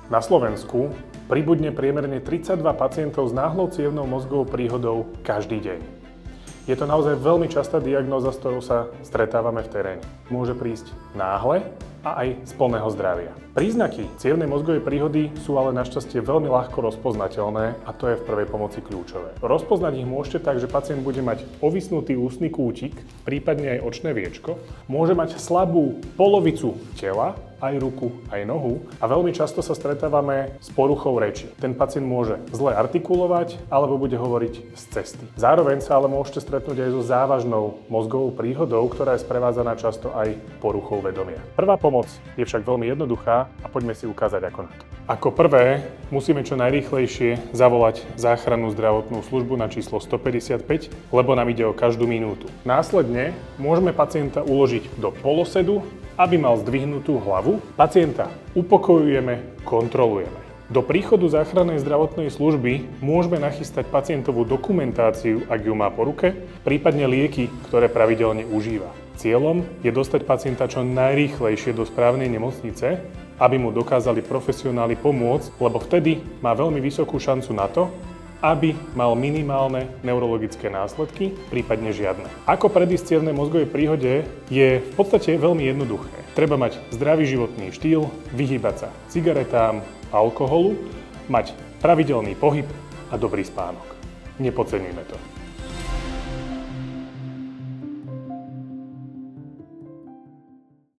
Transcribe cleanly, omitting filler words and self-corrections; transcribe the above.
Na Slovensku pribudne priemerne 32 pacientov s náhlou cievnou mozgovou príhodou každý deň. Je to naozaj veľmi častá diagnóza, s ktorou sa stretávame v teréne. Môže prísť náhle a aj z plného zdravia. Príznaky cievnej mozgovej príhody sú ale našťastie veľmi ľahko rozpoznateľné a to je v prvej pomoci kľúčové. Rozpoznať ich môžete tak, že pacient bude mať ovisnutý ústny kútik, prípadne aj očné viečko, môže mať slabú polovicu tela, aj ruku, aj nohu a veľmi často sa stretávame s poruchou reči. Ten pacient môže zle artikulovať alebo bude hovoriť z cesty. Zároveň sa ale môžete stretnúť aj so závažnou mozgovou príhodou, ktorá je sprevádzaná často aj poruchou vedomia. Prvá pomoc je však veľmi jednoduchá a poďme si ukázať ako na to. Ako prvé musíme čo najrýchlejšie zavolať záchrannú zdravotnú službu na číslo 155, lebo nám ide o každú minútu. Následne môžeme pacienta uložiť do polosedu, aby mal zdvihnutú hlavu. Pacienta upokojujeme, kontrolujeme. Do príchodu záchrannej zdravotnej služby môžeme nachystať pacientovú dokumentáciu, ak ju má po ruke, prípadne lieky, ktoré pravidelne užíva. Cieľom je dostať pacienta čo najrýchlejšie do správnej nemocnice, aby mu dokázali profesionáli pomôcť, lebo vtedy má veľmi vysokú šancu na to, aby mal minimálne neurologické následky, prípadne žiadne. Ako predísť cievnej mozgovej príhode je v podstate veľmi jednoduché. Treba mať zdravý životný štýl, vyhýbať sa cigaretám, alkoholu, mať pravidelný pohyb a dobrý spánok. Nepodceňujme to.